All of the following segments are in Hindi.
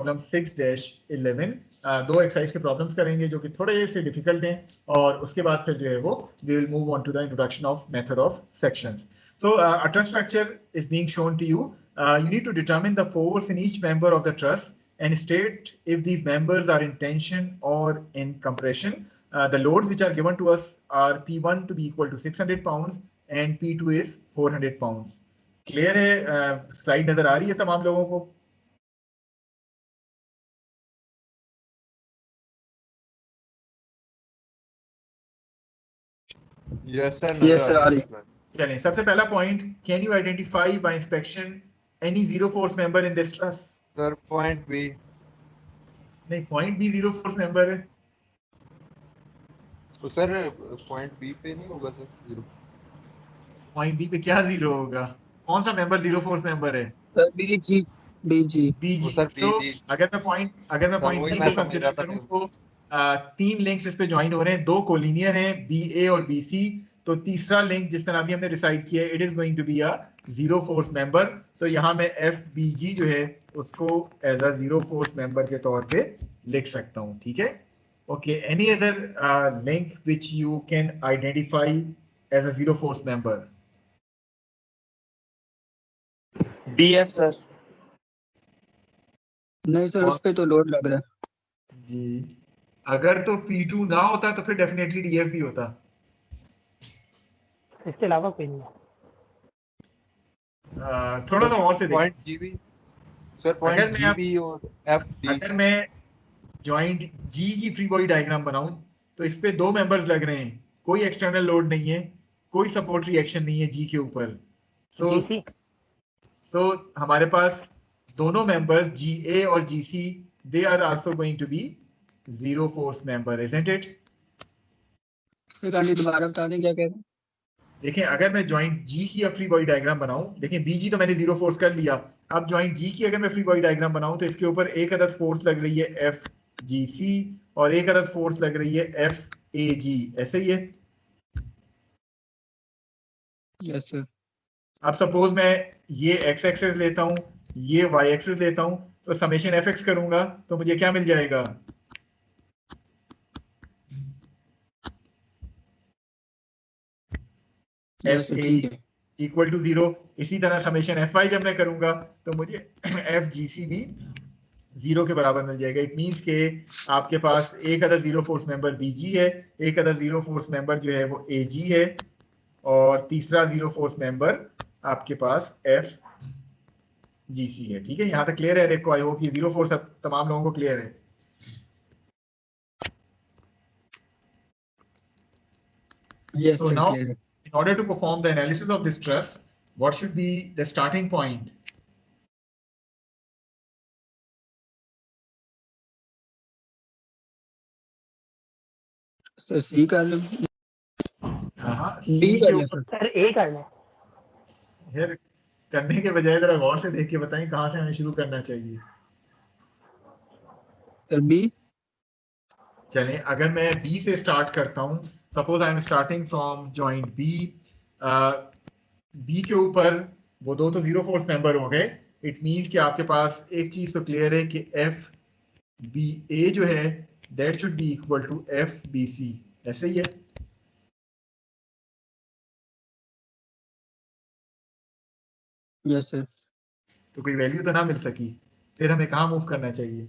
प्रॉब्लम 6-11 दो एक्सरसाइज के प्रॉब्लम्स करेंगे जो कि थोड़े से डिफिकल्ट हैं, और उसके बाद फिर जो है वो we will move on to the introduction of method of sections. So a trust structure is being shown to you. You need to determine the force in each member of the truss and state if these members are in tension or in compression. The loads which are given to us are P1 to be equal to 600 pounds and P2 is 400 pounds. Clear है? स्लाइड नजर आ रही है तमाम लोगों को? Yes sir. Yes sir. चलें, सबसे पहला point, can you identify by inspection any zero force member in this truss? Sir, point B. नहीं, point B zero force member है. तो सर पॉइंट बी पे नहीं होगा सर जीरो? पॉइंट बी पे क्या जीरो होगा? कौन सा मेंबर जीरो फोर्स मेंबर है? बीजी बीजी बीजी. सर तो बीजी. अगर मैं पॉइंट बी को कंसीडर करूं तो तीन लिंक्स इस पे ज्वाइन हो रहे हैं, दो कोलिनियर हैं, बी ए और बी सी. तो तीसरा लिंक जिस तरह अभी हमने डिसाइड किया है, it is going to be a zero force member. तो यहाँ मैं एफ बी जी जो है उसको as a zero force member के तौर पे लिख सकता हूँ. ठीक है. Okay, any other link which you can identify as a zero force member? DF sir. नहीं सर, उस पे तो लोड लग रहा है जी. अगर तो P2 ना होता तो फिर डेफिनेटली DF भी होता. इसके अलावा कोई नहीं. थोड़ा सा और से देखिए. पॉइंट जी भी सर, पॉइंट जी भी और एफ डी. अगर मैं जॉइंट G की फ्री बॉडी डायग्राम बनाऊं तो इस पे दो मेंबर्स लग रहे हैं, कोई एक्सटर्नल लोड नहीं है, कोई सपोर्ट रिएक्शन नहीं है G के ऊपर. सो हमारे पास दोनों मेंबर्स GA और GC, they are also going to be zero force member, isn't it? दोबारा बता दें क्या कह रहे हैं. देखें, अगर मैं जॉइंट जी की फ्री बॉडी डायग्राम बनाऊं, देखें बीजी तो मैंने जीरो फोर्स कर लिया. अब जॉइंट जी की अगर मैं फ्री बॉडी डायग्राम बनाऊं तो इसके ऊपर एक अदद फोर्स लग रही है एफ जी सी और एक अदद फोर्स लग रही है एफ ए जी. ऐसे ही है. Yes sir. अब सपोज मैं ये एक्स एक्सिस लेता हूं, ये वाई एक्सिस लेता हूं, तो समेशन एफ एक्स करूंगा तो मुझे क्या मिल जाएगा? F A G equal to zero. इसी तरह समेशन एफ वाई जब मैं करूंगा तो मुझे एफ जी सी भी जीरो के बराबर मिल जाएगा. इट मींस के आपके पास एक other zero force member B G है, एक अदर जीरो फोर्स मेंबर जो है वो ए जी है, और तीसरा जीरो फोर्स मेंबर आपके पास एफ जी सी है. ठीक है, यहाँ तक क्लियर है? देखो, आई होप ये जीरो फोर्स अब तमाम लोगों को क्लियर है. Yes, So sir, now, clear. in order to perform the analysis of this truss, what should be the starting point? Sir see कर लो. हाँ, बी कर लो सर. सर ए करना है. यार, करने के बजाय जरा गौर से देख के बताएं कहाँ से हमें शुरू करना चाहिए. Sir B. चलें, अगर मैं बी से स्टार्ट करता हूँ, suppose I am starting from joint B. B के ऊपर वो दो तो जीरो फोर्स मेंबर हो गए. इट मींस कि आपके पास एक चीज तो क्लियर है कि एफ बी ए जो है that should be equal to F B C. ऐसे ही है. Yes sir. तो कोई वैल्यू तो ना मिल सकी, फिर हमें कहाँ मूव करना चाहिए?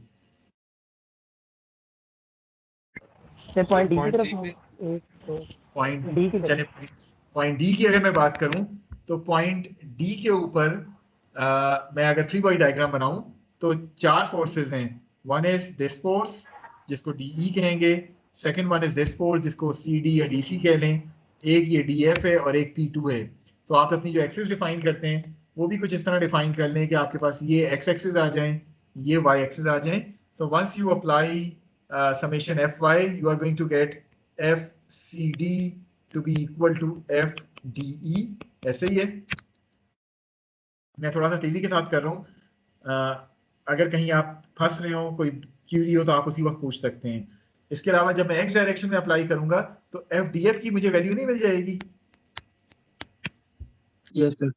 पॉइंट डी की तरफ. पॉइंट डी की चले, पॉइंट डी की अगर मैं बात करूं तो पॉइंट डी के ऊपर मैं अगर फ्री बॉडी डायग्राम बनाऊं तो चार फोर्सेस हैं. वन इज दिस फोर्स जिसको डीई कहेंगे, second one is this force जिसको सीडी या डीसी कह लें, एक ये डीएफ है और एक पी2 है. तो आप अपनी जो एक्सिस डिफाइन करते हैं वो भी कुछ इस तरह डिफाइन कर लें कि आपके पास ये एक्स एक्सिस आ जाएं, ये वाई एक्सिस आ जाएं. So once you apply summation fy, you are going to get fcd to be equal to fde. ऐसे ही है. मैं थोड़ा सा तेजी के साथ कर रहा हूँ. अगर कहीं आप फंस रहे हो, कोई क्यूरी हो तो आप उसी वक्त पूछ सकते हैं. इसके अलावा जब मैं एक्स डायरेक्शन में अप्लाई करूंगा तो एफ की मुझे वैल्यू नहीं मिल जाएगी? Yes sir.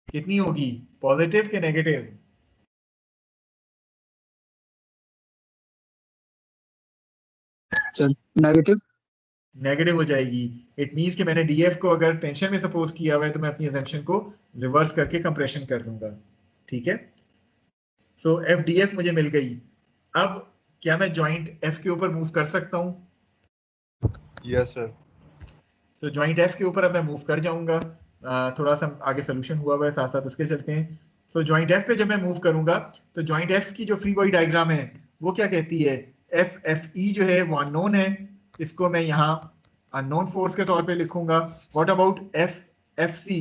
कितनी होगी, पॉजिटिव के नेगेटिव? Sir negative. नेगेटिव हो जाएगी। इट मींस कि मैंने डीएफ को अगर टेंशन में सपोज किया हुआ है तो मैं अपनी अजम्पशन को रिवर्स करके कंप्रेशन कर दूंगा। ठीक है, सो एफ डी एफ मुझे मिल गई। अब क्या मैं जॉइंट एफ के ऊपर मूव कर सकता हूँ? Yes sir. तो जॉइंट एफ के ऊपर अब मैं मूव कर जाऊंगा। थोड़ा सा आगे सोल्यूशन हुआ हुआ है, साथ साथ उसके चलते हैं। तो जॉइंट एफ पे जब मैं मूव करूंगा तो जॉइंट एफ की जो फ्री बॉडी डायग्राम है वो क्या कहती है? एफ एफ ई जो है वो अननोन है, इसको मैं यहाँ अननोन फोर्स के तौर पे लिखूंगा। What about F F C?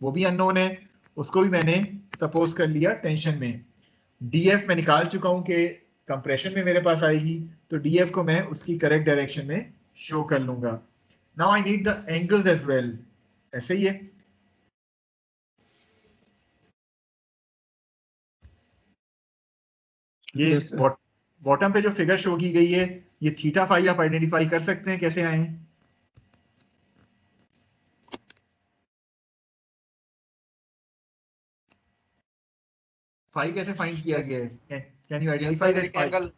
वो भी अननोन है, उसको भी मैंने सपोज कर लिया टेंशन में। डीएफ मैं निकाल चुका हूं कि कंप्रेशन में मेरे पास आएगी, तो डीएफ को मैं उसकी करेक्ट डायरेक्शन में शो कर लूंगा। Now I need the angles as well. ऐसे ही है, ये Yes, sir. बॉटम पे जो फिगर शो की गई है ये थीटा फाई आप आइडेंटिफाई कर सकते हैं कैसे आए? फाई कैसे फाइंड किया Yes. गया है? Can you yes identify sir, that phi?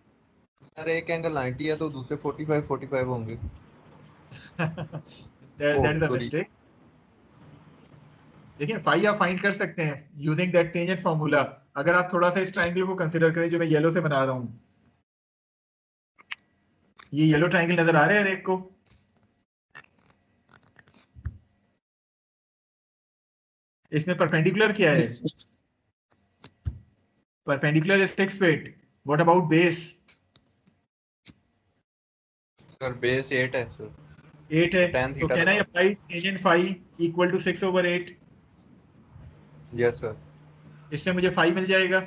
Sir एक एंगल 90 है तो दूसरे 45 होंगे। That is a sorry. Mistake. देखिए फाई आप फाइंड कर सकते हैं यूजिंग दैट टेंजेंट फार्मूला। अगर आप थोड़ा सा इस ट्रायंगल को कंसीडर करें जो मैं येलो से बना रहा हूं, ये येलो ट्रायंगल नजर आ रहा है हर एक को? इसमें परपेंडिकुलर क्या है? Yes, sir. Perpendicular is 6 feet. What about base? Sir base 8 है सर। 8 है। tan तो थीटा कैन आई लगा। Apply tangent phi equal to 6/8? Yes sir. इससे मुझे फाई मिल जाएगा।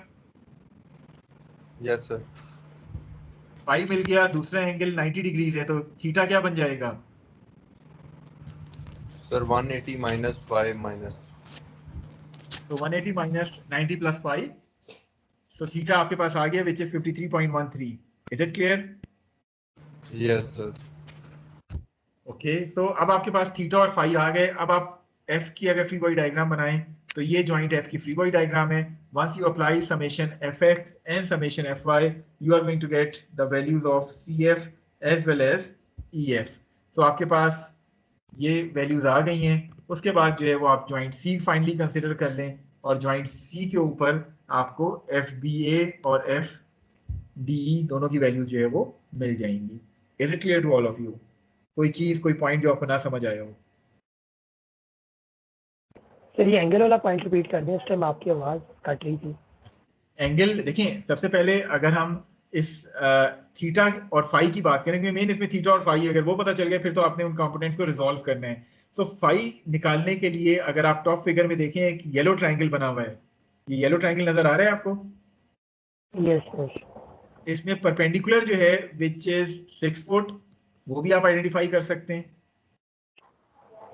Yes sir. फाई मिल गया, दूसरा एंगल 90 डिग्रीज है, तो थीटा क्या बन जाएगा? Sir 180 minus 5 minus. तो 180 माइनस 90 प्लस फाई, तो थीटा आपके पास आ गया which is 53.13। Is it clear? Yes sir. Okay, so अब आपके पास थीटा और फाई आ गए। अब आप एफ की अगर फ्री बॉडी डायग्राम बनाएं तो ये जॉइंट एफ की फ्री बॉडी डायग्राम है। Once you apply summation F X and summation F Y, you are going to get the values of C F as well as E F. तो आपके पास ये वैल्यूज आ गई हैं। उसके बाद जो है वो आप जॉइंट सी फाइनली कंसिडर कर लें, और जॉइंट सी के ऊपर आपको एफ बी ए और एफ डी ई दोनों की वैल्यूज जो है वो मिल जाएंगी। Is it clear to all of you? कोई चीज, कोई पॉइंट जो आपको ना समझ आया हो? सर ये एंगल वाला पॉइंट रिपीट कर दें, इस टाइम आपकी आवाज कट रही थी। एंगल देखें, सबसे पहले अगर हम इस थीटा और फाई की बात करें, मेन इसमें थीटा और फाई अगर वो पता चल गया फिर तो आपने उन कंपोनेंट्स को रिजॉल्व करना है। तो फाई निकालने के लिए अगर आप टॉप फिगर में देखें एक येलो ट्रायंगल बना हुआ है, ये येलो ट्रायंगल नजर आ रहा है आपको? Yes yes. इसमें परपेंडिकुलर जो है विच इज 6 फुट, वो भी आप आइडेंटिफाई कर सकते हैं।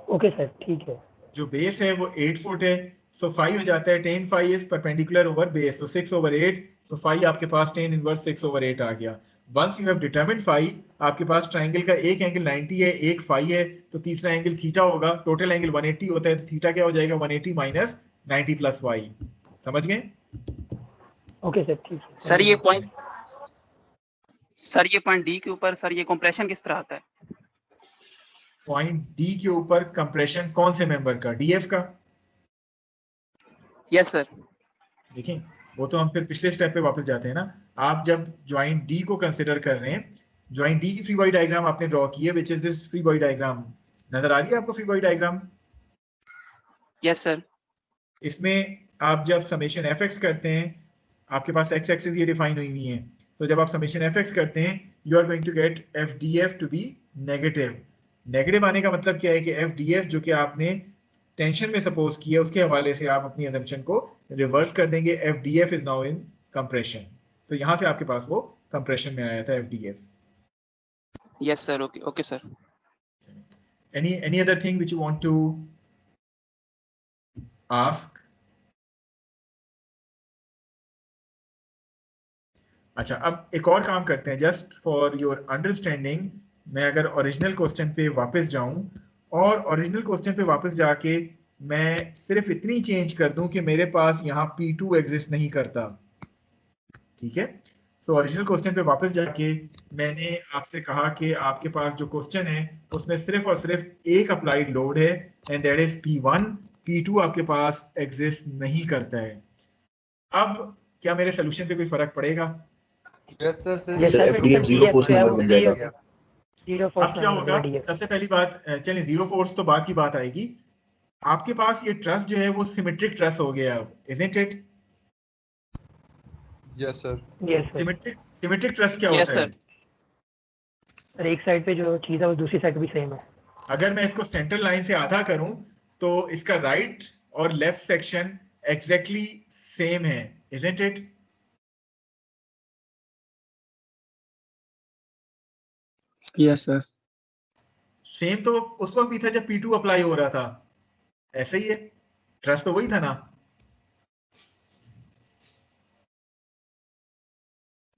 ओके सर, ठीक है। जो बेस है वो 8 फुट है, सो फाई हो जाता है 10 phi is perpendicular over base, तो 6/8। तो फाई आपके पास 10 इनवर्स 6/8 आ गया। Once you have determined phi, आपके पास ट्रायंगल का एक एंगल 90 है, एक फाई है, तो तीसरा एंगल थीटा होगा। टोटल एंगल 180 होता है, तो थीटा क्या हो जाएगा? 180 माइनस 90 प्लस वाई। समझ गए? ओके सर, ठीक है। सर ये पॉइंट डी के ऊपर सर ये कंप्रेशन किस तरह आता है? पॉइंट डी के ऊपर कंप्रेशन कौन से मेंबर का? डीएफ का? Yes sir. देखें, वो तो हम फिर पिछले स्टेप पे वापस जाते हैं ना। आप जब ज्वाइंट डी को कंसिडर कर रहे हैं, ज्वाइंट डी की फ्री बॉडी डायग्राम आपने ड्रॉ की है, which is this free body diagram. नजर आ रही है आपको free body diagram? Yes sir. इसमें आप जब समेशन एफ एक्स करते हैं, आपके पास एक्स एक्सिस ये डिफाइन हुई हुई है, तो जब आप समेशन एफ एक्स करते हैं you are going to get F D F to be negative. Negative आने का मतलब क्या है कि एफ डी एफ जो कि आपने टेंशन में सपोज किया उसके हवाले से आप अपनी असम्पशन को रिवर्स कर देंगे। F D F is now in compression, तो यहां से आपके पास वो कंप्रेशन में आया था F D F. Yes sir. Okay okay sir. any other thing which you want to ask? अच्छा, अब एक और काम करते हैं जस्ट फॉर योर अंडरस्टैंडिंग। मैं अगर ओरिजिनल क्वेश्चन पे वापस जाऊं और ओरिजिनल क्वेश्चन पे वापस जाके मैं सिर्फ इतनी चेंज कर दूं कि मेरे पास यहाँ P2 एग्जिस्ट नहीं करता, ठीक है? सो ओरिजिनल क्वेश्चन पे वापस जाके मैंने आपसे कहा कि आपके पास जो क्वेश्चन है उसमें सिर्फ और सिर्फ एक अप्लाइड लोड है and that is P1, P2 आपके पास एग्जिस्ट नहीं करता है। अब क्या मेरे सोल्यूशन पे कोई फर्क पड़ेगा? Yes sir sir Yes, sir sir. FDF zero force Yes, number बन जाएगा। जीरो अब फोर्स क्या होगा? नंबर सबसे पहली बात, चलिए जीरो फोर्स तो बाद की बात आएगी। आपके पास ये ट्रस्ट जो है वो सिमेट्रिक ट्रस्ट हो गया, isn't it? Yes sir yes sir. Symmetric trust क्या Yes, होता है? सर एक साइड पे जो चीज है वो दूसरी साइड भी सेम है। अगर मैं इसको सेंट्रल लाइन से आधा करूं तो इसका राइट और लेफ्ट सेक्शन एग्जैक्टली सेम है, isn't it? Yes, sir. Same तो उस वक्त भी था जब P2 अप्लाई हो रहा था, ऐसे ही है, ट्रस्ट तो वही था ना।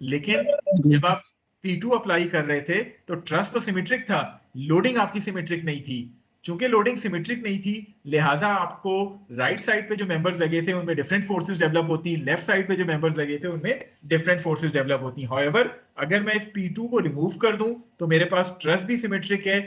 लेकिन Yes, जब आप P2 अप्लाई कर रहे थे तो ट्रस्ट तो सिमेट्रिक था, लोडिंग आपकी सिमेट्रिक नहीं थी। चूंकि लोडिंग सिमेट्रिक नहीं थी लिहाजा आपको राइट साइड पे जो मेंबर्स लगे थे उनमें डिफरेंट फोर्सेस डेवलप होती, लेफ्ट साइड पे जो मेंबर्स लगे थे उनमें डिफरेंट फोर्सेस डेवलप होती। हाउएवर अगर मैं इस P2 को रिमूव कर दूं तो मेरे पास ट्रस्ट भी सिमेट्रिक है,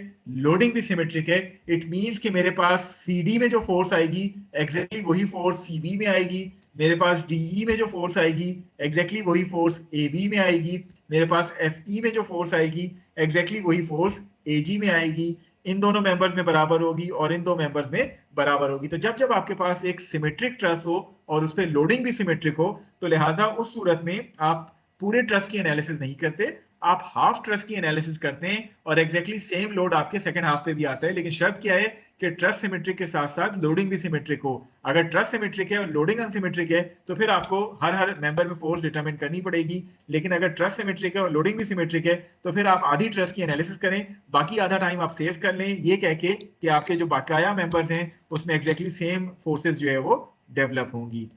लोडिंग भी सिमेट्रिक है। इट मींस कि मेरे पास CD में जो फोर्स आएगी एग्जैक्टली वही फोर्स CB में आएगी, मेरे पास DE में जो फोर्स आएगी एग्जैक्टली वही फोर्स AB में आएगी, मेरे पास FE में जो फोर्स आएगी एग्जैक्टली वही फोर्स AG में आएगी। इन दोनों मेंबर्स में बराबर होगी और इन दो मेंबर्स में बराबर होगी। तो जब जब आपके पास एक सिमेट्रिक ट्रस हो और उस पर लोडिंग भी सिमेट्रिक हो तो लिहाजा उस सूरत में आप पूरे ट्रस की एनालिसिस नहीं करते, आप हाफ ट्रस की एनालिसिस करते हैं और एग्जैक्टली सेम लोड आपके सेकंड हाफ पे भी आता है। लेकिन शर्त क्या है कि ट्रस सिमेट्रिक के साथ साथ लोडिंग भी सिमेट्रिक हो। अगर ट्रस सिमेट्रिक है और लोडिंग अनसिमेट्रिक है तो फिर आपको हर मेंबर में फोर्स डिटरमिन करनी पड़ेगी। लेकिन अगर ट्रस सिमेट्रिक है और लोडिंग भी सिमेट्रिक है तो फिर आप आधी ट्रस की एनालिसिस करें, बाकी आधा टाइम आप सेव कर लें ये कह के कि आपके जो बकाया मेंबर्स हैं उसमें एग्जैक्टली सेम फोर्सेस जो है वो डेवलप होंगी।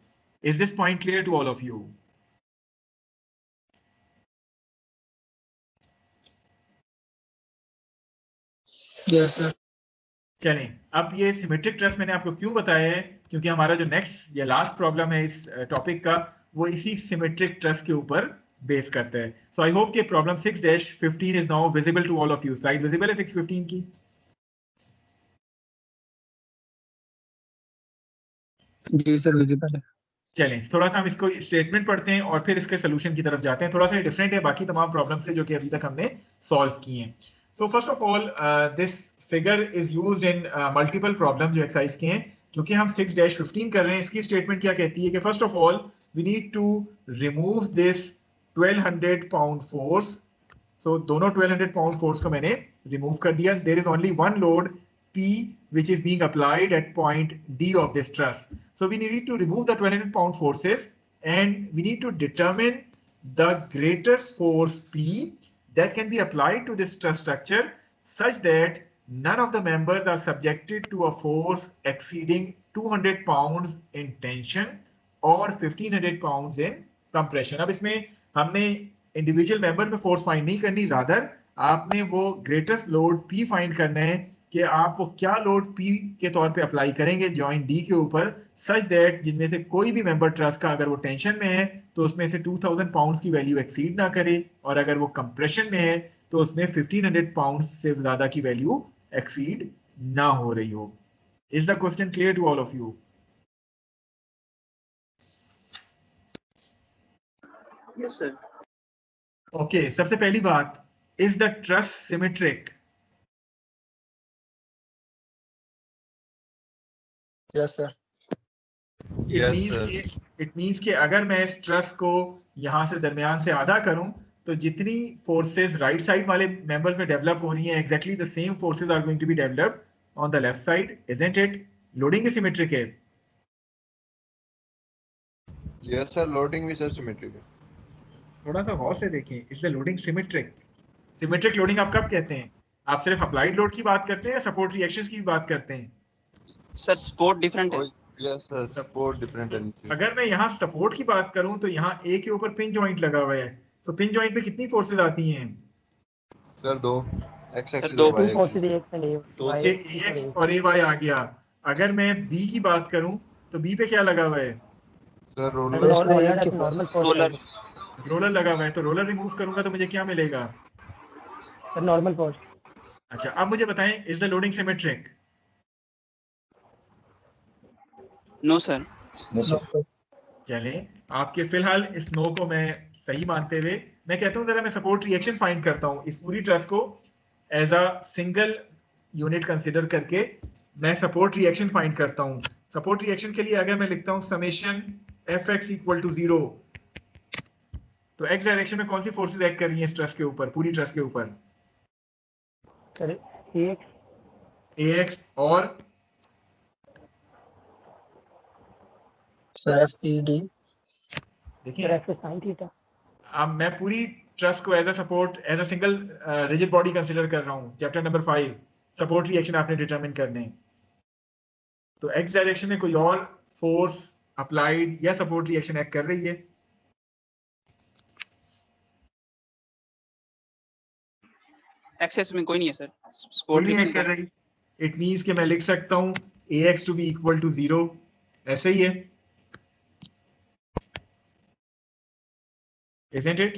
Is this point clear to all of you? yes, sir. चलें, अब ये सिमेट्रिक ट्रस्ट मैंने आपको क्यों बताया है, क्योंकि हमारा जो नेक्स्ट या लास्ट प्रॉब्लम है इस टॉपिक का वो इसी सिमेट्रिक ट्रस्ट के ऊपर बेस करता है। सो आई होप कि problem 6-15 is now visible to all of you. Slide visible है 6:15 की? जी सर विजिबल है। चलें थोड़ा सा हम इसको स्टेटमेंट पढ़ते हैं और फिर इसके सोल्यूशन की तरफ जाते हैं। थोड़ा सा डिफरेंट है बाकी तमाम प्रॉब्लम से जो कि अभी तक हमने सॉल्व किए हैं। So first of all this figure is used in multiple problem जो एक्सरसाइज के हैं जो कि हम 6-15 कर रहे हैं। इसकी स्टेटमेंट क्या कहती है कि first of all we need to remove this 1200 pound force. So दोनों 1200 पाउंड फोर्स को मैंने रिमूव कर दिया। There is only one load P which is being applied at point D of this truss. So we need to remove the 1200 pound forces and we need to determine the greatest force P that can be applied to this truss structure such that none of the members are subjected to a force exceeding 200 pounds in tension or 1500 pounds in compression. अब इसमें हमने इंडिविजुअल मेंबर में फोर्स फाइंड नहीं करनी, रादर आपने वो ग्रेटेस्ट लोड P फाइंड करना है कि आप वो क्या लोड P के तौर पे अप्लाई करेंगे जॉइंट D के ऊपर सच दैट जिनमें से कोई भी मेंबर ट्रस्ट का अगर वो टेंशन में है तो उसमें से 2000 पाउंड्स की वैल्यू एक्सीड ना करे और अगर वो कंप्रेशन में है तो उसमें 1500 पाउंड्स से ज्यादा की वैल्यू एक्सीड ना हो रही हो। Is the question clear to all of you? Yes, sir. Okay, सबसे पहली बात, is the truss symmetric? Yes sir it means कि अगर मैं इस ट्रस्ट को यहां से दरमियान से आधा करूं तो जितनी फोर्सेस राइट साइड वाले मेंबर्स में डेवलप हो रही हैं exactly the same forces are going to be developed on the left side, isn't it? Loading भी सिमेट्रिक है। यस सर लोडिंग भी सर सिमेट्रिक है। थोड़ा सा गौर से देखें, is the loading symmetric? Symmetric loading आप कब कहते हैं? आप सिर्फ अप्लाइड लोड की बात करते हैं या सपोर्ट रिएक्शंस की भी बात करते हैं? Sir, support different है। यस सर सपोर्ट डिफरेंट है। अगर मैं यहाँ सपोर्ट की बात करूं तो यहाँ A के ऊपर पिन जॉइंट लगा हुआ है, तो पिन जॉइंट पे कितनी फोर्सेस आती हैं? सर दो एक्स सर, एक्सिस दो और वाई टू फोर्सेस एक्सिस। एक में तो ये AX और AY आ गया। अगर मैं B की बात करूं तो B पे क्या लगा हुआ है? सर रोलर रोलर रोलर है तो नॉर्मल फोर्स रोलर रोलर लगा हुआ है, तो रोलर रिमूव करूंगा तो मुझे क्या मिलेगा? Sir normal force. अच्छा, अब मुझे बताएं, is the loading symmetric? No, sir. No sir. चलें, आपके फिलहाल इस नो को मैं सही मानते हुए मैं कहता हूं जरा मैं सपोर्ट रिएक्शन फाइंड करता हूं इस पूरी ट्रस्ट को as a single unit consider करके मैं सपोर्ट रिएक्शन फाइंड करता हूं। सपोर्ट रिएक्शन के लिए अगर मैं लिखता हूं summation F X equal to 0, तो एक्स डायरेक्शन में कौन सी फोर्सेस एक्ट कर रही हैं इस ट्रस्ट के ऊपर, पूरी ट्रस्ट के ऊपर? सर AX ए एक्स और सर FED। देखिए, सर F sin थीटा। अब मैं पूरी ट्रस्ट को as a support as a single rigid body consider कर रहा हूं। चैप्टर नंबर 5 सपोर्ट रिएक्शन आपने डिटरमिन करने हैं, तो एक्स डायरेक्शन में कोई और फोर्स अप्लाइड या सपोर्ट रिएक्शन एक्ट कर रही है? एक्सेस में कोई नहीं है सर। कोई स्पोर्ट नहीं रिएक्शन एक्ट कर का रही। इट मींस कि मैं लिख सकता हूं ax to be equal to 0, ऐसे ही है, इजंट इट?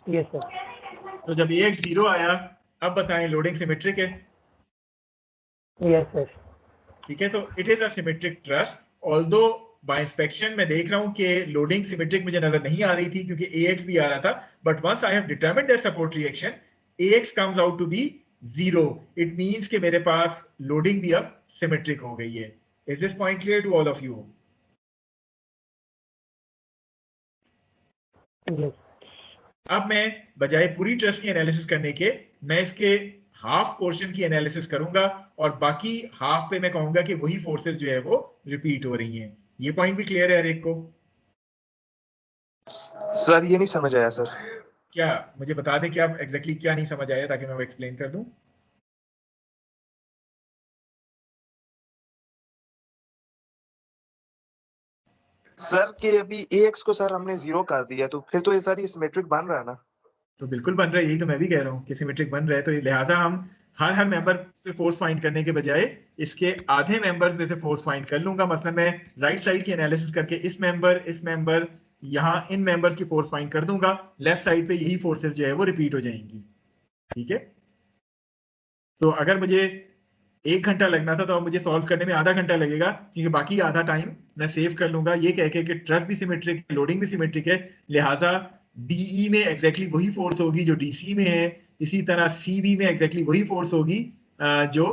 Yes sir. तो जब ax 0 आया, अब बताएं लोडिंग सिमेट्रिक है? Yes sir. ठीक है, तो it is a symmetric trust, although bye inspection मैं देख रहा हूं कि लोडिंग सिमेट्रिक मुझे नजर नहीं आ रही थी क्योंकि ax भी आ रहा था, but once I have determined that support reaction ax comes out to be 0। It means कि मेरे पास लोडिंग भी अब सिमेट्रिक हो गई है। Is this point clear to all of you? Yes. अब मैं बजाय पूरी ट्रस्ट की एनालिसिस करने के मैं इसके हाफ पोर्शन की एनालिसिस करूंगा और बाकी हाफ पे मैं कहूंगा कि वही फोर्सेस जो है वो रिपीट हो रही हैं। ये पॉइंट भी क्लियर है हर एक को? सर ये नहीं समझ आया सर। क्या मुझे बता दें कि आप एग्जैक्टली क्या नहीं समझ आया ताकि मैं वो एक्सप्लेन कर दूं? सर कि अभी ax को सर हमने 0 कर दिया तो फिर तो ये सर ये सिमेट्रिक बन रहा है ना। तो बिल्कुल बन रहा है, यही तो मैं भी कह रहा हूँ कि सिमेट्रिक बन रहा है, तो लिहाजा हम हर मेंबर पे फोर्स फाइंड करने के बजाय इसके आधे मेंबर्स में से फोर्स फाइंड कर लूंगा। मतलब मैं राइट साइड की एनालिसिस करके इस मेंबर यहाँ इन मेंबर्स की फोर्स फाइंड कर दूंगा, लेफ्ट साइड पे यही फोर्सेस जो है वो रिपीट हो जाएंगी। ठीक है, तो अगर मुझे 1 घंटा लगना था तो अब मुझे सॉल्व करने में आधा घंटा लगेगा क्योंकि बाकी आधा टाइम मैं सेव कर लूंगा ये कह के कि ट्रस्ट भी सिमेट्रिक है, लोडिंग भी सिमेट्रिक है, लिहाजा डीई में एग्जैक्टली वही फोर्स होगी जो डीसी में है, इसी तरह सीबी में एग्जैक्टली वही फोर्स होगी जो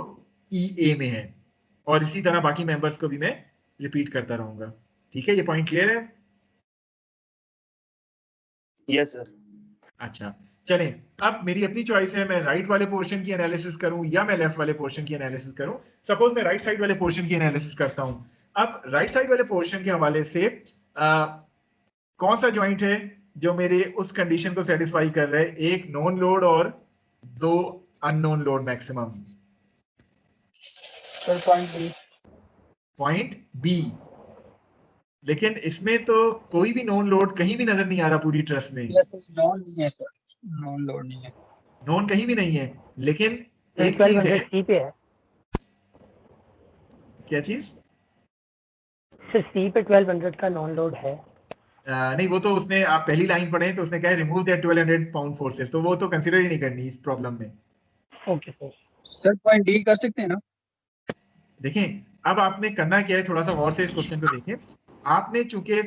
ईए में है, और इसी तरह बाकी मेंबर्स को भी मैं रिपीट करता रहूंगा। ठीक है, ये पॉइंट क्लियर है? Yes sir. अच्छा, चलें, अब मेरी अपनी चॉइस है, मैं राइट वाले पोर्शन की एनालिसिस करूं या मैं लेफ्ट वाले पोर्शन की एनालिसिस करूं। सपोज मैं राइट साइड वाले पोर्शन की एनालिसिस करता हूं। अब राइट साइड वाले पोर्शन के हवाले से कौन सा जॉइंट है जो मेरे उस कंडीशन को सेटिस्फाई कर रहा है, एक नॉन लोड और 2 unknown load maximum? Sir point B. Point B, लेकिन इसमें तो कोई भी नॉन लोड कहीं भी नजर नहीं आ रहा पूरी ट्रस्ट में। नॉन नहीं है सर, नॉन लोड नहीं है। नॉन कहीं भी नहीं है, लेकिन एक चीज है। 1200 सी पे है। क्या चीज? सर सी पे 1200 का नॉन लोड है। नहीं, वो तो उसने, आप पहली लाइन पढ़े तो उसने कहा रिमूव दैट 1200 पाउंड फोर्सेस, तो वो तो कंसीडर ही नहीं करनी इस प्रॉब्लम में। Okay sir. Sir point D कर सकते हैं ना? देखें, अब आपने करना क्या है, थोड़ा सा गौर से इस क्वेश्चन को देखें। आपने चूंकि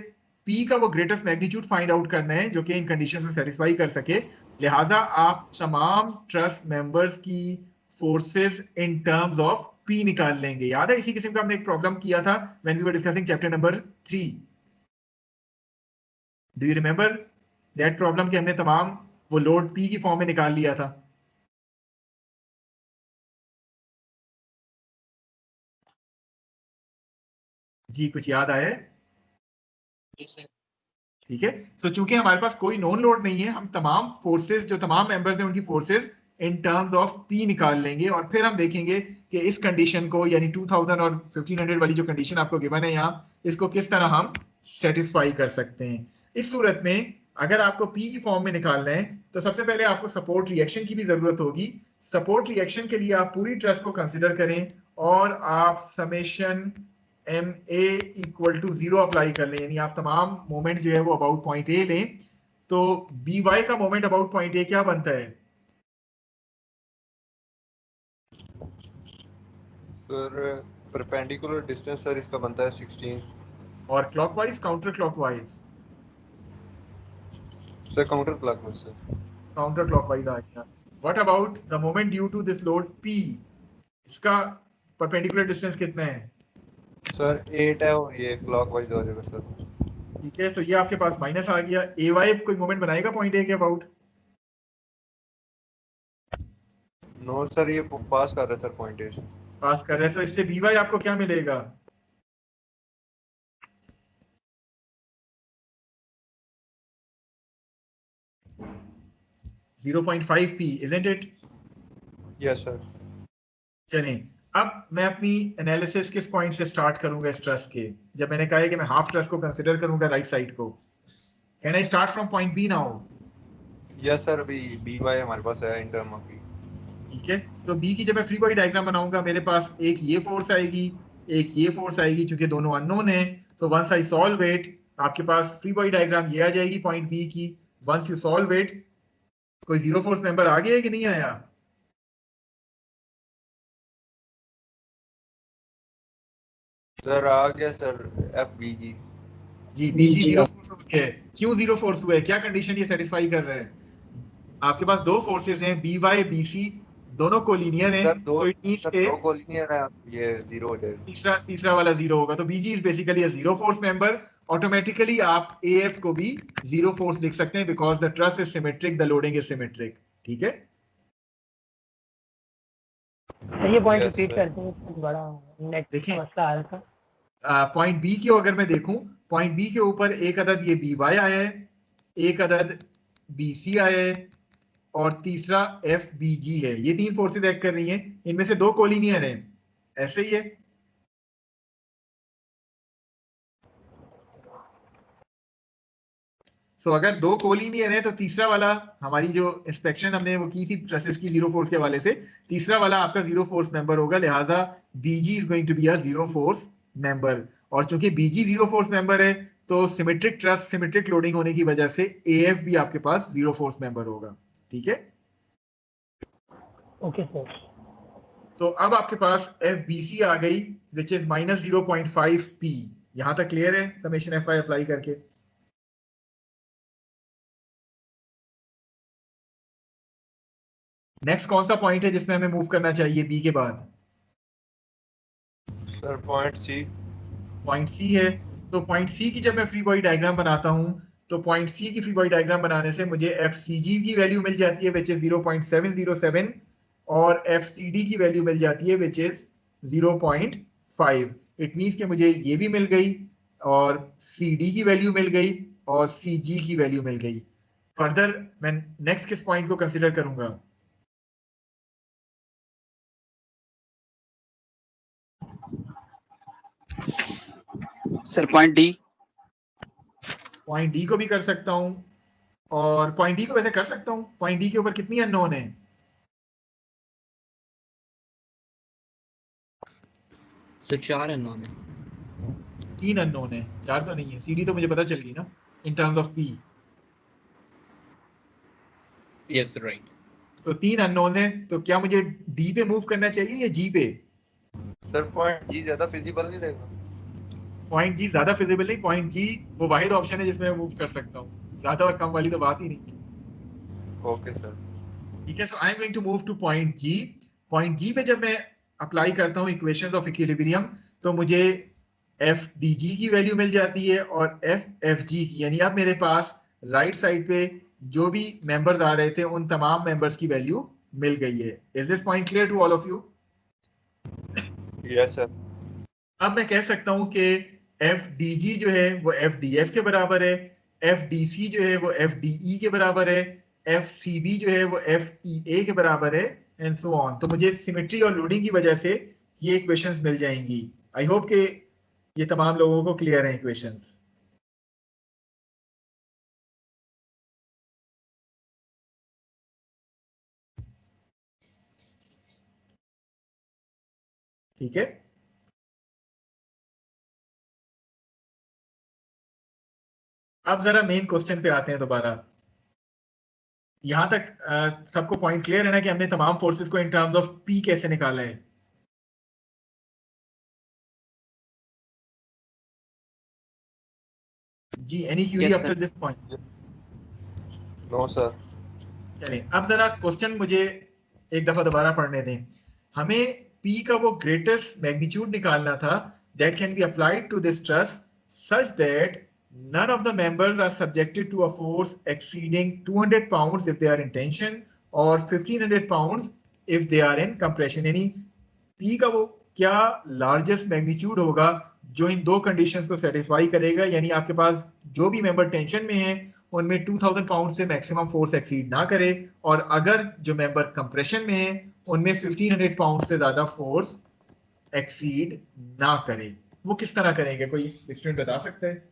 P का वो ग्रेटेस्ट मैग्नीट्यूड फाइंड आउट करना है जो कि इन कंडीशन को सेटिस्फाई कर सके, लिहाजा आप तमाम ट्रस्ट मेंबर्स की forces in terms of P निकाल लेंगे। याद है इसी किस्म का हमने एक प्रॉब्लम किया था when we were discussing chapter number 3? Do you remember that problem कि हमने तमाम वो लोड P की फॉर्म में निकाल लिया था? जी, कुछ याद आया है? ठीक है, तो चूंकि हमारे पास कोई नॉन लोड नहीं है, हम तमाम फोर्सेस जो तमाम मेंबर्स हैं उनकी forces in terms of P निकाल लेंगे और फिर हम देखेंगे कि इस कंडीशन को, यानी 2000 और 1500 वाली जो कंडीशन आपको गिवन है यहाँ, इसको किस तरह हम सेटिस्फाई कर सकते हैं। इस सूरत में अगर आपको पी की फॉर्म में निकालना है तो सबसे पहले आपको सपोर्ट रिएक्शन की भी जरूरत होगी। सपोर्ट रिएक्शन के लिए आप पूरी ट्रस्ट को कंसिडर करें और आप summation M A equal to 0 apply कर लें, यानी आप तमाम मोमेंट जो है वो अबाउट पॉइंट ए लें, तो बी वाई का मोमेंट अबाउट पॉइंट ए क्या बनता है? सर परपेंडिकुलर डिस्टेंस सर इसका बनता है 16। और clockwise counter clockwise? Sir counter clock में सर। काउंटर क्लॉकवाइज आ गया। What about the moment due to this load P, इसका परपेंडिकुलर डिस्टेंस कितना है? सर 8 है और ये क्लॉकवाइज हो जाएगा सर। ठीक है, तो ये आपके पास माइनस आ गया। ए वाई कोई मोमेंट बनाएगा पॉइंट ए के अबाउट? नो सर ये पास कर रहा है सर पॉइंट ए। पास कर रहे हैं, तो इससे बी वाई आपको क्या मिलेगा? .5p, isn't it? Yes sir. चलें, अब मैं अपनी एनालिसिस किस पॉइंट से स्टार्ट करूंगा इस ट्रस्ट के? जब मैंने कहा है कि मैं हाफ ट्रस्ट को कंसिडर करूंगा राइट साइड को, can I start from point B now? Yes sir अभी बी वाई हमारे पास है इन टर्म ऑफ बी। ठीक है, तो बी की जब मैं फ्री बॉडी डायग्राम बनाऊंगा, मेरे पास एक ये फोर्स आएगी, एक ये फोर्स आएगी, क्योंकि दोनों अननोन है। तो वंस आई सॉल्व इट, आपके पास फ्री बॉडी डायग्राम ये आ जाएगी पॉइंट बी की। वंस यू सॉल्व इट, कोई जीरो फोर्स मेंबर आ गया है कि नहीं आया? सर आ गया सर एफ बी जी। जी, बीजी जीरो फोर्स हो गया है। क्यों जीरो फोर्स हुआ है? क्या कंडीशन ये सेटिस्फाई कर रहा है? आपके पास दो फोर्सेस हैं, बी वाई बी सी, दोनों कोलिनियर हैं, सर दो तो इट मींस के दो कोलिनियर है, ये जीरो हो जाएगा। तीसरा वाला जीरो होगा। तो BG is basically a zero force member. Automatically आप एएफ को भी जीरो फोर्स लिख सकते हैं, because the truss is symmetric, the loading is symmetric. ठीक है, सर ये पॉइंट यस रिपीट सर। करते हैं, कुछ बड़ा नेट का देखें मसला आ रहा था। पॉइंट बी की अगर मैं देखूं, पॉइंट बी के ऊपर एक अदद ये बी वाई आया है, एक अदद बी सी आया है, और तीसरा एफ बी जी है। ये तीन फोर्सेस एक्ट कर रही हैं, इनमें से दो कोलिनियर हैं, ऐसे ही है। तो अगर दो कोलिनियर है, तो तीसरा वाला, हमारी जो इंस्पेक्शन हमने वो की थी ट्रसेस की जीरो फोर्स के हवाले से, तीसरा वाला आपका जीरो फोर्स मेंबर होगा, लिहाजा BG is going to be a zero force member. और चूंकि बीजी जीरो फोर्स मेंबर है, तो सिमेट्रिक ट्रस, सिमेट्रिक लोडिंग होने की वजह से एएफ भी आपके पास जीरो फोर्स मेंबर होगा। ठीक है, ओके सर। तो अब आपके पास एफ बी सी आ गई, विच इज -0.5p। यहां तक क्लियर है समेशन एफ आई अप्लाई करके? नेक्स्ट कौन सा पॉइंट है जिसमें हमें मूव करना चाहिए बी के बाद? Sir point C. Point C है। तो पॉइंट सी की जब मैं फ्री बॉडी डायग्राम बनाता हूं, तो पॉइंट सी की फ्री बॉडी डायग्राम बनाने से मुझे एफ सी जी की वैल्यू मिल जाती है, विच इज 0.707, और एफ सी डी की वैल्यू मिल जाती है, विच इज 0.5। इट मीन्स कि मुझे ये भी मिल गई, और सी डी की वैल्यू मिल गई, और सी जी की वैल्यू मिल गई। फर्दर मैं नेक्स्ट किस पॉइंट को कंसिडर करूंगा? Sir point D. Point D को भी कर सकता हूं, और पॉइंट डी को वैसे कर सकता हूं। पॉइंट डी के ऊपर कितनी अननोन है? सर 4 अननोन है। 3 अननोन है, 4 तो नहीं है। सीडी तो मुझे पता चल गई ना in terms of P. Yes right. तो 3 अननोन है, तो क्या मुझे डी पे मूव करना चाहिए या जी पे? सर पॉइंट जी ज्यादा फिजिबल नहीं रहेगा। पॉइंट जी ज्यादा फिजिबल नहीं, पॉइंट जी वो वाहिद ऑप्शन है जिसमें मैं मूव कर सकता हूँ, ज्यादा और कम वाली तो बात ही नहीं है। Okay sir. ठीक है, so I am going to move to point G. Point G पे जब मैं अप्लाई करता हूँ इक्वेशंस ऑफ इक्विलिब्रियम, तो मुझे एफ डी जी की वैल्यू मिल जाती है, और एफ एफ जी की, यानी अब मेरे पास राइट साइड पे जो भी मेंबर्स आ रहे थे उन तमाम मेंबर्स की वैल्यू मिल गई है। Is this point clear to all of you? Yes sir. अब मैं कह सकता हूं कि एफ डी जी जो है वो एफ डी एफ के बराबर है, एफ डी सी जो है वो एफ डी ई के बराबर है, एफ सी बी जो है वो एफ ई ए के बराबर है, एंड सो ऑन। तो मुझे सिमेट्री और लोडिंग की वजह से ये इक्वेशंस मिल जाएंगी। आई होप कि ये तमाम लोगों को क्लियर है इक्वेशंस। ठीक है, अब जरा मेन क्वेश्चन पे आते हैं दोबारा। यहां तक सबको पॉइंट क्लियर है ना कि हमने तमाम फोर्सेस को इन टर्म्स ऑफ पी कैसे निकाला है? जी, any query Yes, up to sir. This point? No sir. चलिए, अब जरा क्वेश्चन मुझे एक दफा दोबारा पढ़ने दें। हमें P का वो ग्रेटेस्ट मैग्नीट्यूड निकालना था that can be applied to this truss such that none of the members are subjected to a force exceeding 200 pounds if they are in tension or 1500 pounds if they are in compression। यानी P का वो क्या लार्जेस्ट मैग्नीट्यूड होगा जो इन दो कंडीशंस को सेटिस्फाई करेगा, यानी आपके पास जो भी मेंबर टेंशन में है उनमें 2000 पाउंड से मैक्सिमम फोर्स एक्सीड ना करे, और अगर जो मेंबर कंप्रेशन में है उनमें 1500 पाउंड से ज्यादा फोर्स एक्सीड ना करे। वो किस तरह करेंगे, कोई स्टूडेंट बता सकते हैं?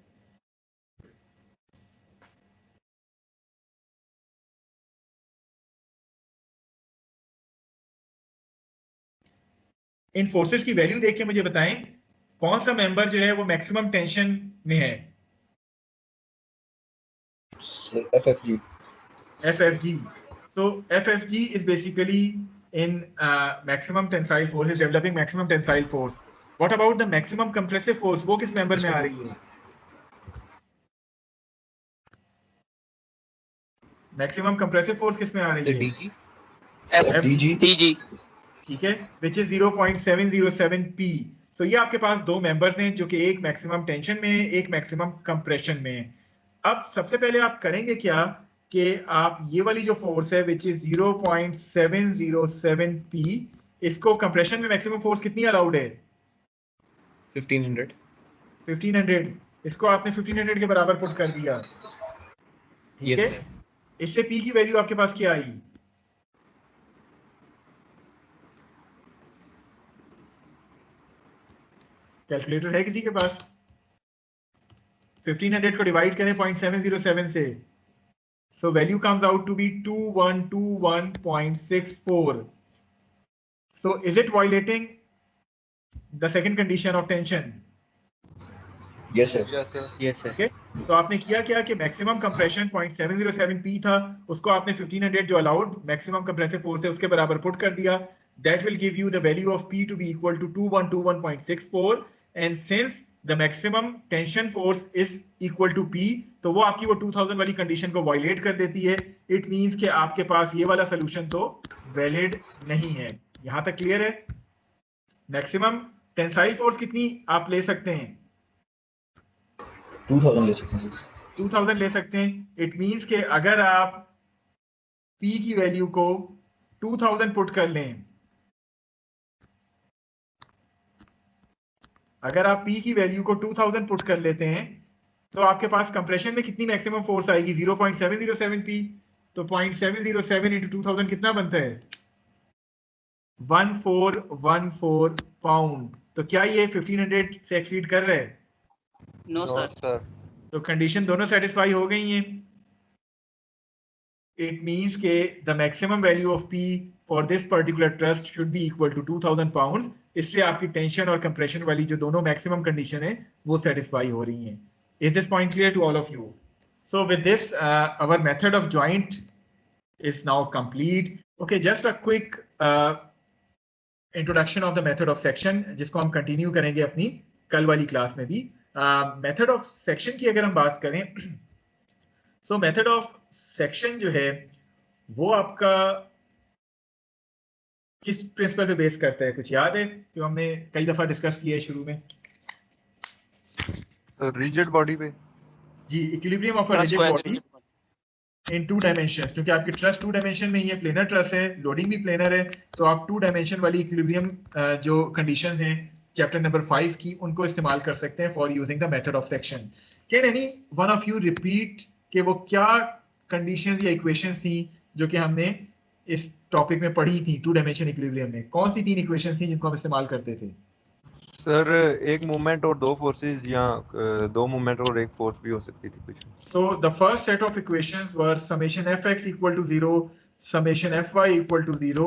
इन फोर्सेस की वैल्यू देख के मुझे बताएं कौन सा मेंबर जो है वो मैक्सिमम टेंशन में है। FFG. FFG. So FFG is basically in maximum tensile force, is developing maximum tensile force. What about the maximum compressive force? वो किस मेंबर में आ रही है? मैक्सिमम कंप्रेसिव फोर्स किस में आ रही So है? DG. DG. DG. ठीक है, which is 0.707 P। So ये आपके पास दो मेंबर्स हैं जो कि एक मैक्सिमम टेंशन में है, एक मैक्सिमम कंप्रेशन में है। अब सबसे पहले आप करेंगे क्या कि आप ये वाली जो फोर्स है which is 0.707 P, इसको कंप्रेशन में मैक्सिमम फोर्स कितनी अलाउड है? 1500. 1500। इसको आपने 1500 के बराबर पुट कर दिया, ठीक Yes, है? sir. इससे P की वैल्यू आपके पास क्या आई? कैलकुलेटर है किसी के पास? 1500 को डिवाइड करें 0.707 से, so value comes out to be 2121.64। so is it violating the second condition of tension? Yes, sir. Yes sir. Yes, sir. Okay? तो आपने किया क्या कि मैक्सिमम कंप्रेशन 0.707 P था, उसको आपने 1500 जो अलाउड मैक्सिमम कंप्रेसिव फोर्स है उसके बराबर पुट कर दिया। That will give you the value of P to be equal to 2121.64, and since the maximum tension force is equal to P, तो वो आपकी वो 2000 वाली कंडीशन को वायलेट कर देती है। इट मींस कि आपके पास ये वाला सोल्यूशन तो वैलिड नहीं है। यहां तक क्लियर है? मैक्सिमम टेंसाइल फोर्स कितनी आप ले सकते हैं? 2000 ले सकते हैं। 2000 ले सकते हैं। इट मींस कि अगर आप P की वैल्यू को 2000 पुट कर लें, अगर आप P की वैल्यू को 2000 पुट कर लेते हैं तो आपके पास कंप्रेशन में कितनी मैक्सिमम फोर्स आएगी? 0.707 P। तो 0.707 into 2000 कितना बनता है? 1414 पाउंड। तो क्या ये 1500 से एक्सीड कर रहा है? No, sir. सर। तो कंडीशन दोनों सेटिस्फाई हो गई हैं। It means के the maximum value of P for this particular thrust should be equal to 2000 pounds। इससे आपकी टेंशन और कंप्रेशन वाली जो दोनों मैक्सिमम कंडीशन है वो सेटिस्फाई हो रही हैं। Is this point clear to all of you? So with this, our method of joint is now complete. Okay, just a quick introduction of the method of section, जिसको हम कंटिन्यू करेंगे अपनी कल वाली क्लास में भी। मेथड ऑफ सेक्शन की अगर हम बात करें, सो मेथड ऑफ सेक्शन जो है वो आपका किस प्रिंसिपल पे बेस करता है, कुछ याद है जो हमने कई दफा डिस्कस किया है शुरू में? रिजिड बॉडी पे। जी, equilibrium of a Trust rigid को as body rigid body. In 2 dimensions. क्योंकि आपकी ट्रस 2 डायमेंशन में ही है, प्लेनर ट्रस है, लोडिंग भी प्लेनर है, तो आप 2 डायमेंशन वाली इक्विलिब्रियम जो कंडीशंस हैं चैप्टर नंबर 5 की, उनको इस्तेमाल कर सकते हैं for using the method of section. Can any one of you repeat कि वो क्या कंडीशंस या इक्वेशंस थी जो कि हमने इस टॉपिक में पढ़ी थी 2 डायमेंशन इक्विलिब्रियम में? कौन सी 3 इक्वेशंस थी जिनको हम इस्तेमाल करते थे? सर एक मूवमेंट और 2 फोर्सेस, या 2 मूवमेंट और 1 फोर्स भी हो सकती थी कुछ। So the first set of equations were summation fx equal to 0, summation fy equal to 0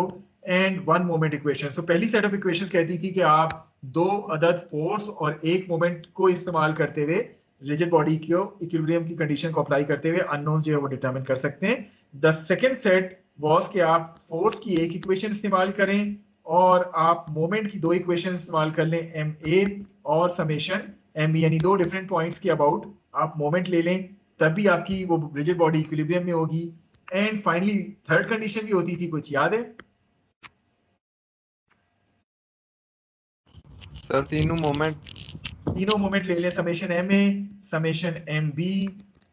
and one moment equation. So पहली set of equations कहती थी कि आप 2 अदद फोर्स और 1 मोमेंट को इस्तेमाल करते हुए रिजिड बॉडी को इक्विलिब्रियम की कंडीशन को अप्लाई करते हुए अननोन जो है वो डिटरमिन कर सकते हैं। द सेकंड सेट वाज कि आप फोर्स की एक इक्वेशन इस्तेमाल करें और आप मोमेंट की दो इक्वेशन इस्तेमाल कर लें, एम ए और समेशन एम बी, यानी दो डिफरेंट पॉइंट्स के अबाउट आप मोमेंट ले लें, तब भी आपकी वो रिजिड बॉडी इक्विलिब्रियम में होगी। एंड फाइनली थर्ड कंडीशन भी होती थी, कुछ याद है? सर तीनों मोमेंट ले लें, summation M A, summation M B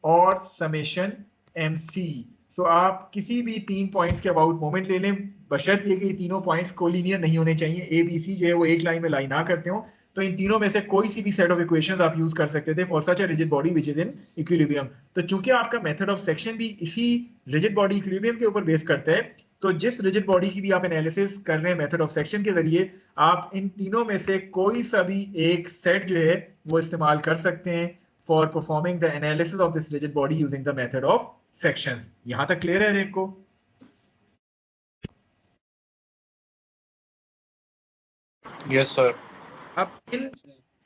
और समेशन एम सी। सो आप किसी भी 3 पॉइंट्स के अबाउट मोमेंट ले लें, बशर्त ये कि ये तीनों पॉइंट्स कोलिनियर नहीं होने चाहिए, ए बी सी जो है वो एक लाइन में लाई ना करते हो। तो इन तीनों में से कोई सी भी सेट ऑफ इक्वेशंस आप यूज कर सकते थे for such a rigid body which is in equilibrium. तो चूंकि आपका मेथड ऑफ सेक्शन भी इसी रिजिड बॉडी इक्विलिब्रियम के ऊपर बेस करता है, तो जिस रिजिड बॉडी की भी आप एनालिसिस कर रहे हैं मेथड ऑफ सेक्शन के जरिए, आप इन तीनों में से कोई सा भी एक सेट जो है वो इस्तेमाल कर सकते हैं for performing the analysis of this rigid body using the method of section. यहां तक क्लियर है एक को? Yes, sir. अब किन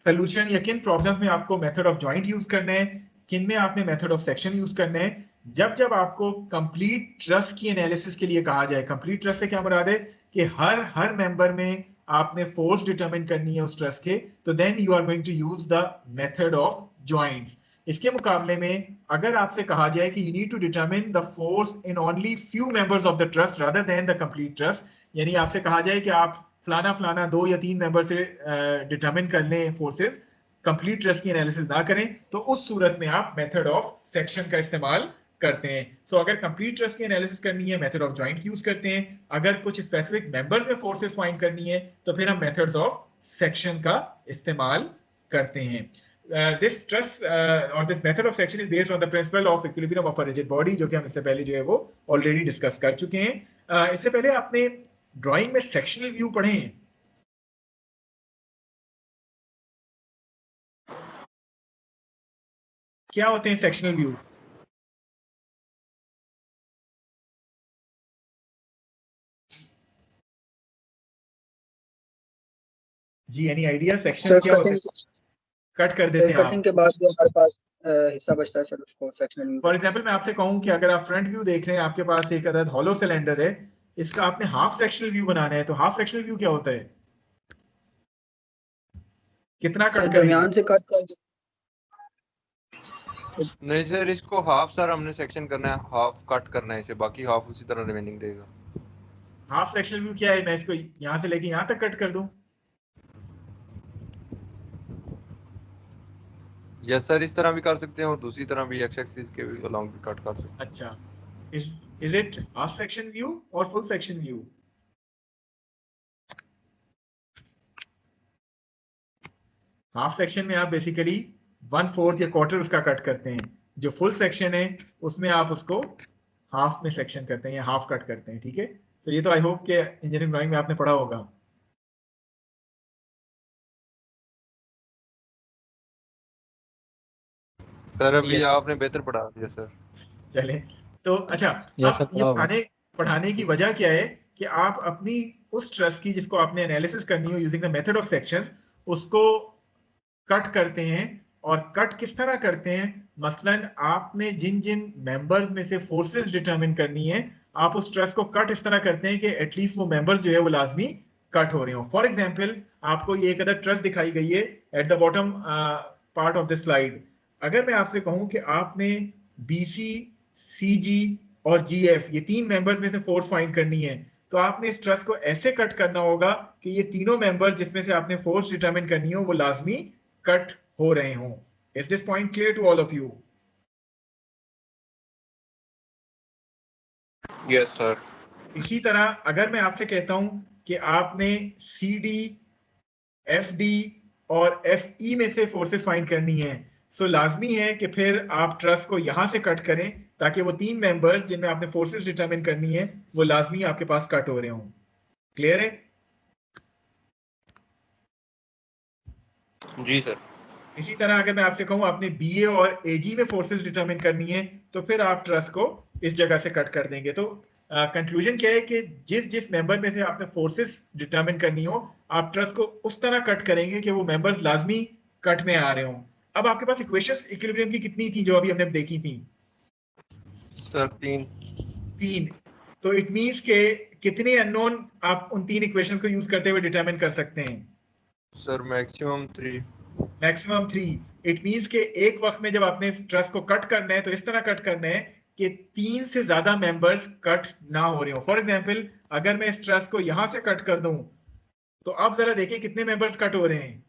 सोल्यूशन या किन प्रॉब्लम में आपको मेथड ऑफ जॉइंट यूज करना है, किन में आपने मेथड ऑफ सेक्शन यूज करना है? जब आपको कंप्लीट ट्रस्ट की एनालिसिस के लिए कहा जाए, कंप्लीट ट्रस्ट से क्या मुराद है कि हर मेंबर में आपने फोर्स डिटरमिन करनी है उस ट्रस्ट के, तो then you are going to use the method of joints. इसके मुकाबले में अगर आपसे कहा जाए कि you need to determine the force in only few members of the truss rather than the complete truss, यानी आपसे कहा जाए कि आप फलाना 2 या 3 मेंबर से डिटरमिन कर लें फोर्सेस, कंप्लीट ट्रस्ट की एनालिसिस ना करें, तो उस सूरत में आप मेथड ऑफ सेक्शन का इस्तेमाल करते हैं। सो अगर कंप्लीट ट्रस्ट की एनालिसिस करनी है, मेथड ऑफ जॉइंट यूज करते हैं। अगर कुछ स्पेसिफिक मेंबर्स में फोर्सेस फाइंड करनी है, तो फिर हम मेथड्स ऑफ सेक्शन का इस्तेमाल करते हैं। This trust or this method of section is based on the principle of equilibrium of a rigid body, जो कि हम इससे पहले जो है वो ऑलरेडी डिस्कस कर चुके हैं। इससे पहले आपने ड्राइंग में सेक्शनल व्यू पढ़े हैं? क्या होते हैं सेक्शनल व्यू? जी, एनी आइडिया सेक्शन क्या होते हैं? कट कर देते हैं कटिंग के बाद जो हमारे पास हिस्सा बचता है सर, उसको सेक्शनल व्यू। फॉर एग्जांपल मैं आपसे कहूं कि अगर आप फ्रंट व्यू देख रहे हैं, आपके पास एक अदद हॉलो सिलेंडर है, इसका आपने हाफ सेक्शनल व्यू बनाना है, तो हाफ सेक्शनल व्यू क्या होता है? कितना कट दरमियान से कट कर। नहीं सर, इसको हाफ सर हमने सेक्शन करना है, हाफ कट करना है इसे, बाकी हाफ उसी तरह रिमेनिंग रहेगा। हाफ सेक्शनल व्यू क्या है? मैं इसको यहां से लेके यहां तक कट कर दूं? यस सर, इस तरह भी कर सकते हैं और दूसरी तरह भी एक्स एक्सिस के अलोंग भी कट कर सकते हैं। अच्छा, is it half section view और full section view? Half section में आप बेसिकली 1/4 या क्वार्टर उसका कट करते हैं। जो फुल सेक्शन है उसमें आप उसको हाफ में सेक्शन करते हैं या हाफ कट करते हैं। ठीक है, तो ये तो आई होप के इंजीनियरिंग ड्राइंग में आपने पढ़ा होगा। सर अभी आपने बेहतर पढ़ा दिया सर। चले तो अच्छा, अब ये पढ़ाने की वजह क्या है कि आप अपनी उस ट्रस्ट की जिसको आपने एनालिसिस करनी हो using the method of sections, उसको कट करते हैं। और कट किस तरह करते हैं? मसलन आपने जिन जिन मेंबर्स में से फोर्सेस डिटरमिन करनी है, आप उस ट्रस्ट को कट इस तरह करते हैं कि एटलीस्ट वो मेंबर्स जो है वो लाजमी कट हो रहे हो। फॉर एग्जाम्पल, आपको ये एक अदर ट्रस्ट दिखाई गई है at the bottom part of the slide. अगर मैं आपसे कहूं कि आपने BC, CG और GF ये 3 मेंबर्स में से फोर्स फाइंड करनी है, तो आपने इस ट्रस्ट को ऐसे कट करना होगा कि ये तीनों मेंबर जिसमें से आपने फोर्स डिटरमिन करनी हो वो लाजमी कट हो रहे हों। Is this point clear to all of you? Yes, sir. इसी तरह अगर मैं आपसे कहता हूं कि आपने CD, FD और FE में से फोर्सेस फाइंड करनी है, सो लाजमी है कि फिर आप ट्रस्ट को यहां से कट करें ताकि वो 3 मेंबर्स जिनमें आपने फोर्सेस डिटरमिन करनी है वो लाजमी आपके पास कट हो रहे हों। क्लियर है? जी सर। इसी तरह अगर मैं आपसे कहूं आपने BA और AG में फोर्सेस डिटरमिन करनी है, तो फिर आप ट्रस्ट को इस जगह से कट कर देंगे। तो कंक्लूजन क्या है कि जिस मेंबर में से आपने फोर्सेस डिटरमिन करनी हो, आप ट्रस्ट को उस तरह कट करेंगे कि वो मेंबर्स लाजमी कट में आ रहे हों। अब आपके पास इक्वेशंस इक्विलिब्रियम की कितनी थी जो अभी हमने देखी थी? सर 3। तो इट मींस के कितने अननोन आप उन 3 इक्वेशंस को यूज करते हुए डिटरमिन कर सकते हैं? Sir maximum 3। Maximum 3। It means के एक वक्त में जब आपने ट्रस्ट को कट करना है तो इस तरह कट करना है कि 3 से ज्यादा मेंबर्स कट ना हो रहे हो। फॉर एग्जांपल अगर मैं इस ट्रस्ट को यहां से कट कर दूं तो अब जरा देखिए कितने मेंबर्स कट हो रहे हैं?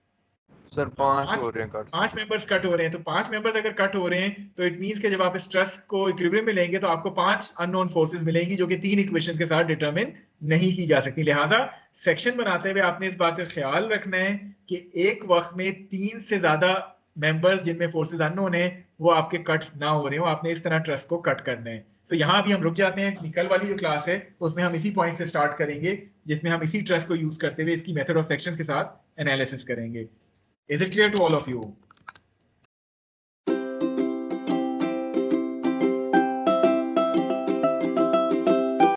सर 5 हो रहे हैं कट। 5 मेंबर्स कट हो रहे हैं। तो 5 मेंबर्स अगर कट हो रहे हैं तो इट मींस के जब आप इस ट्रस्ट को इक्विलिब्रियम में लेंगे तो आपको 5 अननोन फोर्सेस मिलेंगी जो कि 3 इक्वेशंस के साथ डिटरमिन नहीं की जा सकती। लिहाजा सेक्शन बनाते हुए आपने इस बात का ख्याल रखना है कि एक वक्त में 3 से ज्यादा मेंबर्स जिनमें फोर्सेस अननोन है वो आपके कट ना हो रहे हो। आपने इस तरह ट्रस्ट को कट करना है। तो यहाँ अभी हम रुक जाते हैं। निकल वाली जो क्लास है उसमें हम इसी पॉइंट से स्टार्ट करेंगे जिसमें हम इसी ट्रस्ट को यूज करते हुए इसकी मेथड ऑफ सेक्शंस के साथ एनालिसिस करेंगे। Is it clear to all of you?